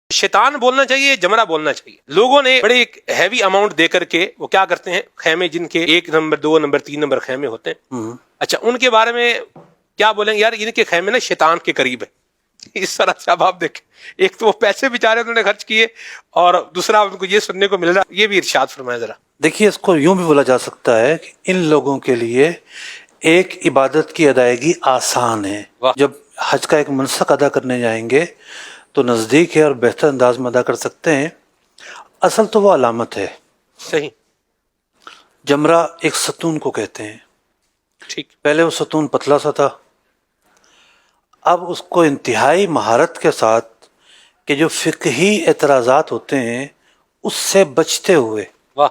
شیطان بولنا چاہیے، جمرہ بولنا چاہیے. لوگوں نے بڑے ایک ہیوی اماؤنٹ دے کر کے وہ کیا کرتے ہیں، خیمے جن کے 1 نمبر 2 نمبر 3 نمبر خیمے ہوتے ہیں، اچھا ان کے بارے میں کیا بولیں گے، یار ان کے خیمے نا شیطان کے قریب ہے. اس طرح سے اب آپ دیکھیں، ایک تو وہ پیسے بیچارے انہوں نے خرچ کیے، اور دوسرا ان کو یہ سننے کو مل رہا. یہ بھی ارشاد فرمائے ذرا. دیکھیے اس کو یوں بھی بولا جا سکتا ہے کہ ان لوگوں کے لیے ایک عبادت کی ادائیگی آسان ہے. واہ. جب حج کا ایک منسک ادا کرنے جائیں گے تو نزدیک ہے اور بہتر انداز میں ادا کر سکتے ہیں. اصل تو وہ علامت ہے. صحیح. جمرہ ایک ستون کو کہتے ہیں. ٹھیک. پہلے وہ ستون پتلا سا تھا، اب اس کو انتہائی مہارت کے ساتھ کہ جو فقہی اعتراضات ہوتے ہیں اس سے بچتے ہوئے واہ.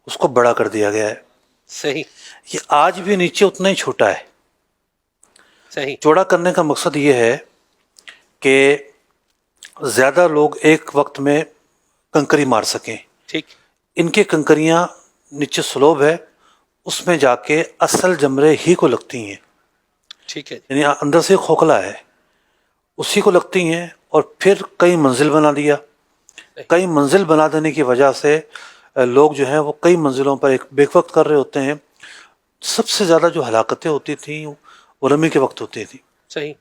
اس کو بڑا کر دیا گیا ہے. صحیح. یہ آج بھی نیچے اتنا ہی چھوٹا ہے. صحیح. چوڑا کرنے کا مقصد یہ ہے کہ زیادہ لوگ ایک وقت میں کنکری مار سکیں. ٹھیک. ان کے کنکریاں نیچے سلوب ہے، اس میں جا کے اصل جمرے ہی کو لگتی ہیں. ٹھیک ہے. یعنی اندر سے کھوکھلا ہے، اسی کو لگتی ہیں. اور پھر کئی منزل بنا دیا. کئی منزل بنا دینے کی وجہ سے لوگ جو ہیں وہ کئی منزلوں پر ایک بیک وقت کر رہے ہوتے ہیں. سب سے زیادہ جو ہلاکتیں ہوتی تھیں وہ رمی کے وقت ہوتی تھیں. صحیح.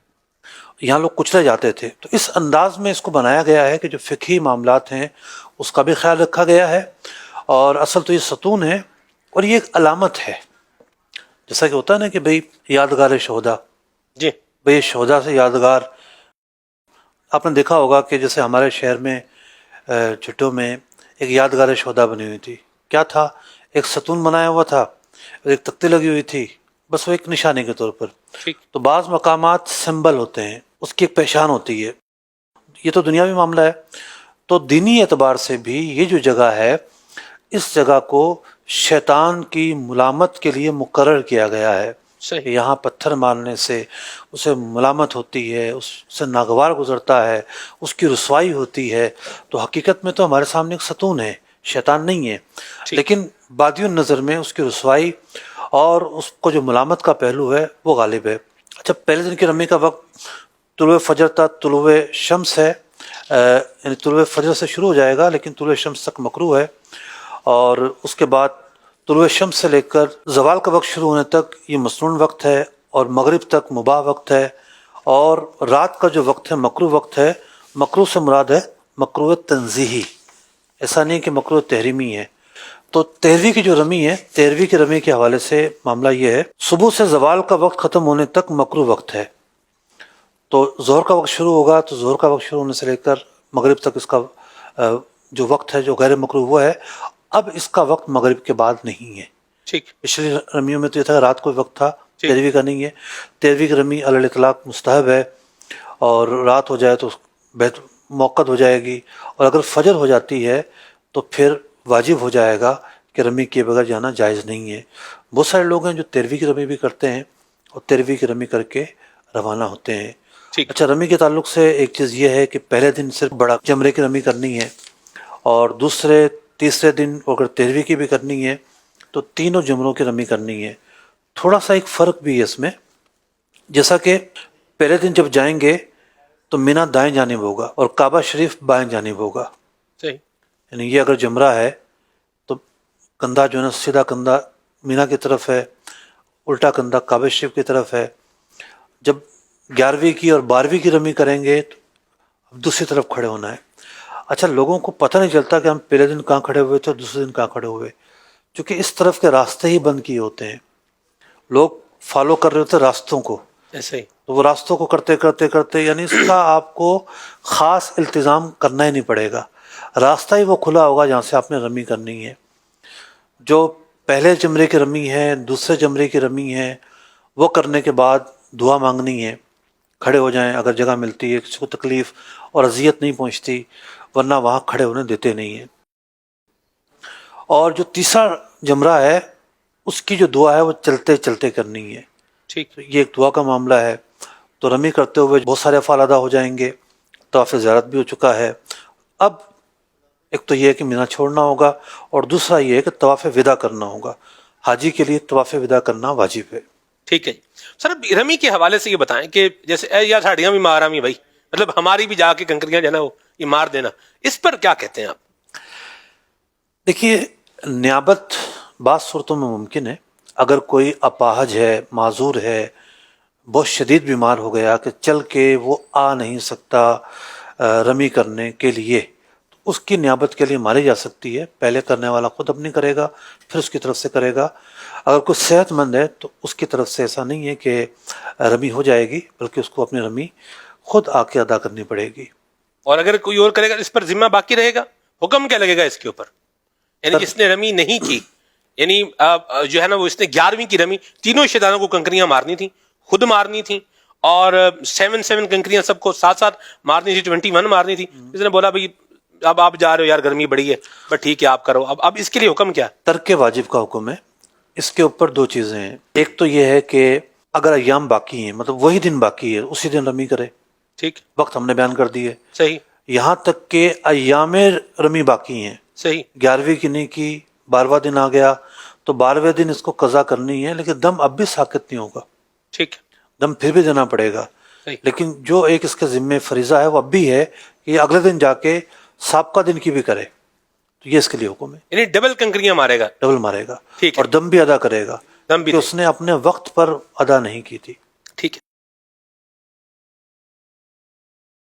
یہاں لوگ کچلے جاتے تھے. تو اس انداز میں اس کو بنایا گیا ہے کہ جو فقہی معاملات ہیں اس کا بھی خیال رکھا گیا ہے. اور اصل تو یہ ستون ہے اور یہ ایک علامت ہے. جیسا کہ ہوتا ہے نا کہ بھئی یادگار شہدا، جی. بھئی شہدا سے یادگار. آپ نے دیکھا ہوگا کہ جیسے ہمارے شہر میں چھٹوں میں ایک یادگار شہدا بنی ہوئی تھی. کیا تھا؟ ایک ستون بنایا ہوا تھا، ایک تختی لگی ہوئی تھی، بس وہ ایک نشانے کے طور پر. ٹھیک. تو بعض مقامات سمبل ہوتے ہیں، اس کی ایک پہچان ہوتی ہے. یہ تو دنیاوی معاملہ ہے. تو دینی اعتبار سے بھی یہ جو جگہ ہے، اس جگہ کو شیطان کی ملامت کے لیے مقرر کیا گیا ہے. صحیح. یہاں پتھر مارنے سے اسے ملامت ہوتی ہے، اس سے ناگوار گزرتا ہے، اس کی رسوائی ہوتی ہے. تو حقیقت میں تو ہمارے سامنے ایک ستون ہے، شیطان نہیں ہے. لیکن بادی النظر میں اس کی رسوائی اور اس کو جو ملامت کا پہلو ہے وہ غالب ہے. اچھا، پہلے دن کی رمی کا وقت طلوع فجر تک طلوع شمس ہے، یعنی طلوع فجر سے شروع ہو جائے گا لیکن طلوع شمس تک مکروہ ہے. اور اس کے بعد طلوع شمس سے لے کر زوال کا وقت شروع ہونے تک یہ مسنون وقت ہے، اور مغرب تک مباح وقت ہے. اور رات کا جو وقت ہے مکروہ وقت ہے. مکروہ سے مراد ہے مکروہ تنزیہی، ایسا نہیں کہ مکروہ تحریمی ہے. تو 13ویں کی جو رمی ہے، 13ویں کی رمی کے حوالے سے معاملہ یہ ہے، صبح سے زوال کا وقت ختم ہونے تک مکروہ وقت ہے. تو ظہر کا وقت شروع ہوگا تو ظہر کا وقت شروع ہونے سے لے کر مغرب تک اس کا جو وقت ہے جو غیر مکروہ وہ ہے. اب اس کا وقت مغرب کے بعد نہیں ہے. ٹھیک. پچھلی رمیوں میں تو یہ تھا رات کو وقت تھا، 13ویں کا نہیں ہے. 13ویں کی رمی علی الاطلاق مستحب ہے، اور رات ہو جائے تو موقت ہو جائے گی. اور اگر فجر ہو جاتی ہے تو پھر واجب ہو جائے گا کہ رمی کیے بغیر جانا جائز نہیں ہے. بہت سارے لوگ ہیں جو 13ویں کی رمی بھی کرتے ہیں اور 13ویں کی رمی کر کے روانہ ہوتے ہیں. اچھا، رمی کے تعلق سے ایک چیز یہ ہے کہ پہلے دن صرف بڑا جمرے کی رمی کرنی ہے، اور دوسرے تیسرے دن اگر 13ویں کی بھی کرنی ہے تو تینوں جمروں کی رمی کرنی ہے. تھوڑا سا ایک فرق بھی ہے اس میں، جیسا کہ پہلے دن جب جائیں گے تو مینا دائیں جانب ہوگا اور کعبہ شریف بائیں جانب ہوگا. صحیح. یعنی یہ اگر جمرہ ہے تو کندھا جو ہے نا سیدھا کندھا مینا کی طرف ہے، الٹا کندھا کعبہ شریف کی طرف ہے. جب 11ویں کی اور 12ویں کی رمی کریں گے تو دوسری طرف کھڑے ہونا ہے. اچھا، لوگوں کو پتہ نہیں چلتا کہ ہم پہلے دن کہاں کھڑے ہوئے تھے اور دوسرے دن کہاں کھڑے ہوئے، کیونکہ اس طرف کے راستے ہی بند کیے ہوتے ہیں. لوگ فالو کر رہے ہوتے راستوں کو، ایسے ہی. تو وہ راستوں کو کرتے کرتے کرتے یعنی اس کا آپ کو خاص التزام کرنا ہی نہیں پڑے گا. راستہ ہی وہ کھلا ہوگا جہاں سے آپ نے رمی کرنی ہے. جو پہلے جمرے کی رمی ہے، دوسرے جمرے کی رمی ہے، وہ کرنے کے بعد دعا مانگنی ہے. کھڑے ہو جائیں اگر جگہ ملتی ہے، کسی کو تکلیف اور اذیت نہیں پہنچتی، ورنہ وہاں کھڑے ہونے دیتے نہیں ہیں. اور جو تیسرا جمرہ ہے اس کی جو دعا ہے وہ چلتے چلتے کرنی ہے. ٹھیک. یہ ایک دعا کا معاملہ ہے. تو رمی کرتے ہوئے بہت سارے افعال ادا ہو جائیں گے. طواف زیارت بھی ہو چکا ہے. اب ایک تو یہ ہے کہ مینا چھوڑنا ہوگا، اور دوسرا یہ ہے کہ طواف وداع کرنا ہوگا. حاجی کے لیے طواف وداع کرنا واجب ہے. ٹھیک ہے جی. سر رمی کے حوالے سے یہ بتائیں کہ جیسے یار ساڑیاں بھی مارامی بھائی، مطلب ہماری بھی جا کے کنکریاں جو ہے نا وہ یہ مار دینا، اس پر کیا کہتے ہیں آپ؟ دیکھیے، نیابت بعض صورتوں میں ممکن ہے. اگر کوئی اپاہج ہے، معذور ہے، بہت شدید بیمار ہو گیا کہ چل کے وہ آ نہیں سکتا رمی کرنے کے لیے، تو اس کی نیابت کے لیے ماری جا سکتی ہے. پہلے کرنے والا خود اپنی کرے گا، پھر اس کی طرف سے کرے گا. اگر کوئی صحت مند ہے تو اس کی طرف سے ایسا نہیں ہے کہ رمی ہو جائے گی، بلکہ اس کو اپنی رمی خود آ کے ادا کرنی پڑے گی. اور اگر کوئی اور کرے گا اس پر ذمہ باقی رہے گا، حکم کیا لگے گا اس کے اوپر؟ یعنی جس نے رمی نہیں کی، یعنی جو ہے نا وہ اس نے 11ویں کی رمی، تینوں شیطانوں کو کنکریاں مارنی تھیں، خود مارنی تھیں، اور 7 کنکریاں سب کو ساتھ ساتھ مارنی تھی، 21 مارنی تھی. اس نے بولا بھائی اب آپ جا رہے ہو یار، گرمی بڑی ہے، بس ٹھیک ہے آپ کرو. اب اس کے لیے حکم کیا؟ ترک واجب کا حکم ہے. اس کے اوپر دو چیزیں ہیں. ایک تو یہ ہے کہ اگر ایام باقی ہیں، مطلب وہی دن باقی ہے، اسی دن رمی کرے. ٹھیک، وقت ہم نے بیان کر دیے. صحیح یہاں تک کہ ایام رمی باقی ہیں، صحیح 11ویں کی نہیں کی، 12واں دن آ گیا تو 12ویں دن اس کو قضا کرنی ہے، لیکن دم اب بھی ساقط نہیں ہوگا، ٹھیک دم پھر بھی دینا پڑے گا. صحیح. لیکن جو ایک اس کے ذمے فریضہ ہے وہ اب بھی ہے کہ یہ اگلے دن جا کے سابقہ دن کی بھی کرے. تو یہ اس کے لیے حکم ہے. یعنی ڈبل کنکریاں مارے گا. ڈبل مارے گا ٹھیک ہے. اور دم بھی ادا کرے گا دم بھی کہ اس نے اپنے وقت پر ادا نہیں کی تھی. ٹھیک ہے.